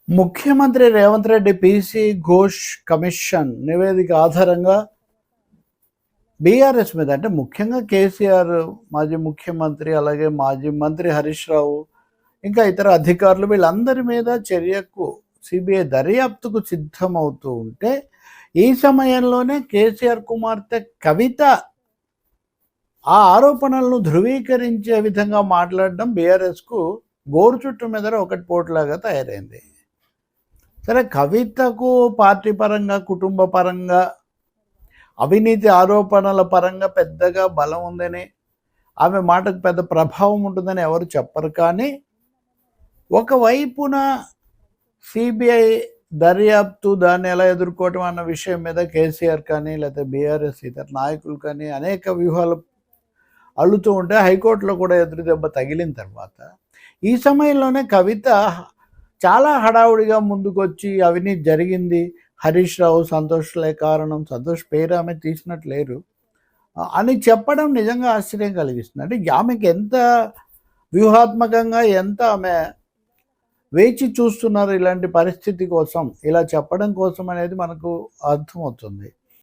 ముఖ్యమంత్రి Revanth Reddy PC Ghosh commission నివేదిక ఆధారంగా బీఆర్ఎస్ మీద అంటే ముఖ్యంగా కేసీఆర్, మాజీ ముఖ్యమంత్రి, అలాగే మాజీ మంత్రి హరీష్ రావు, ఇంకా ఇతర అధికారులు వీళ్ళందరి మీద చర్యకు సిబిఐ దర్యాప్తుకు సిద్ధమవుతూ ఉంటే ఈ సమయంలోనే కేసీఆర్ కుమార్తె కవిత ఆ ఆరోపణలను ధృవీకరించే విధంగా మాట్లాడడం బీఆర్ఎస్కు గోరు చుట్టూ మీద ఒకటి పోటులాగా తయారైంది. సరే, కవితకు పార్టీ పరంగా, కుటుంబ పరంగా, అవినీతి ఆరోపణల పరంగా పెద్దగా బలం ఉందని, ఆమె మాటకు పెద్ద ప్రభావం ఉంటుందని ఎవరు చెప్పరు. కానీ ఒకవైపున సిబిఐ దర్యాప్తు దాన్ని ఎలా ఎదుర్కోవటం అన్న విషయం మీద కేసీఆర్ కానీ లేకపోతే బీఆర్ఎస్ ఇతర నాయకులు కానీ అనేక వ్యూహాలు అల్లుతూ ఉంటే హైకోర్టులో కూడా ఎదురు దెబ్బ తగిలిన తర్వాత ఈ సమయంలోనే కవిత చాలా హడావుడిగా ముందుకొచ్చి అవినీతి జరిగింది, హరీష్ రావు సంతోష్లే కారణం, సంతోష్ పేరు ఆమె తీసినట్లేరు అని చెప్పడం నిజంగా ఆశ్చర్యం కలిగిస్తుంది. అంటే ఆమెకి ఎంత వ్యూహాత్మకంగా ఎంత ఆమె వేచి చూస్తున్నారు ఇలాంటి పరిస్థితి కోసం, ఇలా చెప్పడం కోసం అనేది మనకు అర్థమవుతుంది.